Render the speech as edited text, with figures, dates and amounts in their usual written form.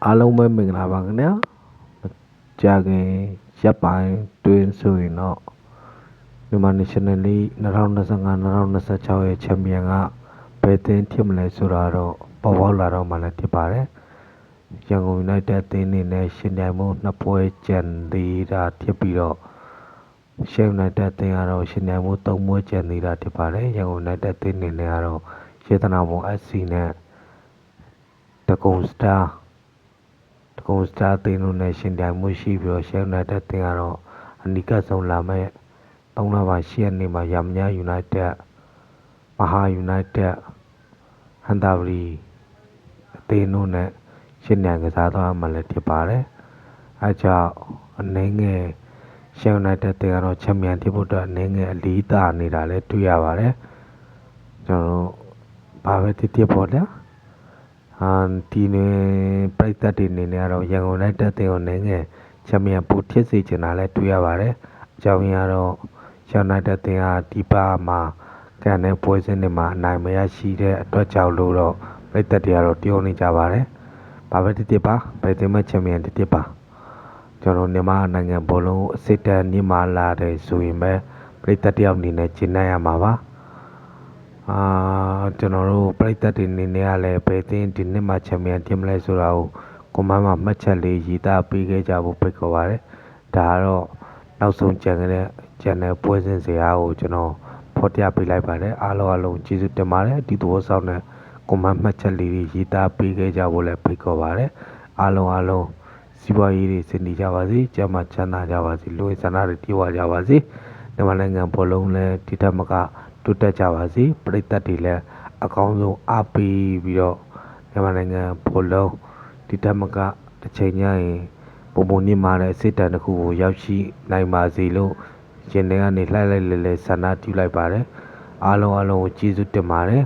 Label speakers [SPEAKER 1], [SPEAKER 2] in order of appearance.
[SPEAKER 1] အားလုံးပဲမင်္ဂလာပါခင်ဗျာကြာခင်ရပ်ပိုင်းတွင်ဆိုရင်တော့မြန်မာ National League 2025-2026ရဲ့ချန်ပီယံကဘယ်အသင်းဖြစ်မလဲဆိုတာတော့ပေါ်ပေါက်လာတော့မှလည်းဖြစ်ပါတယ်ရန်ကုန် United အသင်းအနေနဲ့ရှင်ပြိုင်မှုနှစ်ပွဲကျန်သေးတာဖြစ်ပြီးတော့Sheffield United အသင်းကတော့ရှင်ပြိုင်မှုသုံးပွဲကျန်သေးတာဖြစ်ပါတယ်ရန်ကုန် United အသင်းအနေနဲ့ကတော့ရေသနာပုံ SC နဲ့တကုံစတာအသင်းတို့နဲ့ရှင်ပြိုင်မှုရှိပြီးတော့ Sheffield United အသင်းကတော့အနီးကပ်ဆုံးလာမဲ့3လပိုင်း10ရက်နေ့မှာရမညာ United မဟာ United ဟန်တာဗရီအသင်းတို့နဲ့ရှင်ပြိုင်ကစားသွားမှလည်းဖြစ်ပါတယ်အဲကြောင့်အနေငယ် Sheffield United အသင်းကတော့ချန်ပီယံဖြစ်ဖို့အတွက်အနေငယ်အလေးသာနေတာလည်းတွေ့ရပါတယ်ကျွန်တော်ဘာပဲတစ်ပေါ့ဗျာဒီနေ့ပြိတ္တတွေအနေနဲ့ကတော့ရန်ကုန် United အသင်းကိုနေငယ်ချန်ပီယံပိုဖြစ်စေချင်တာလည်းတွေ့ရပါတယ်အကြောင်းရင်းကတော့ Sheffield United အသင်းကဒီပါမှာကန်တဲ့ပွဲစဉ်တွေမှာအနိုင်မရရှိတဲ့အတွက်ကြောင့်လို့တော့ပြိတ္တတွေကတော့ပြောနေကြပါတယ်ဘာပဲတစ်ပါဘယ်သင်းမှချန်ပီယံတစ်ပါကျွန်တော်မြန်မာနိုင်ငံဘောလုံးအစစ်တမ်းညမာလာတယ်ဆိုရင်ပဲပြိတ္တတယောက်အနေနဲ့ကျင်းနိုင်ရမှာပါကျွန်တော်တို့ပြိတ္တတွေအနေနဲ့ကလည်းဘယ်သင်းဒီနှစ်မှာချန်ပီယံဖြစ်မလဲဆိုတာကိုကွန်မန့်မှာမှတ်ချက်လေးရေးသားပေးခဲ့ကြဖို့ဖိတ်ခေါ်ပါတယ်ဒါကတော့နောက်ဆုံးကြံတဲ့ပွဲစဉ်စရာကိုကျွန်တော်ဖော်ပြပေးလိုက်ပါတယ်အားလုံးကျေးဇူးတင်ပါတယ်ဒီသဘောဆောင်တဲ့ကွန်မန့်မှတ်ချက်လေးတွေရေးသားပေးခဲ့ကြဖို့လည်းဖိတ်ခေါ်ပါတယ်အားလုံးစီးပွားရေးတွေစင်နေကြပါစေကျန်းမာချမ်းသာကြပါစေလူ့ဆန္ဒတွေတည်ဝကြပါစေမြန်မာနိုင်ငံဘောလုံးလည်းဒီထက်မကတိုးတက်ကြပါစေပရိသတ်တွေလည်းအကောင်းဆုံးအားပေးပြီးတော့မြန်မာနိုင်ငံဘောလုံးဒီထက်မကတစ်ချိန်ညရင်ပုံမြင့်မာတဲ့အစစ်တမ်းတစ်ခုကိုရောက်ရှိနိုင်ပါစေလို့ရှင်တွေကနေလှိုက်လိုက်လဲဆန္ဒပြုလိုက်ပါတယ်အားလုံးကိုကျေးဇူးတင်ပါတယ်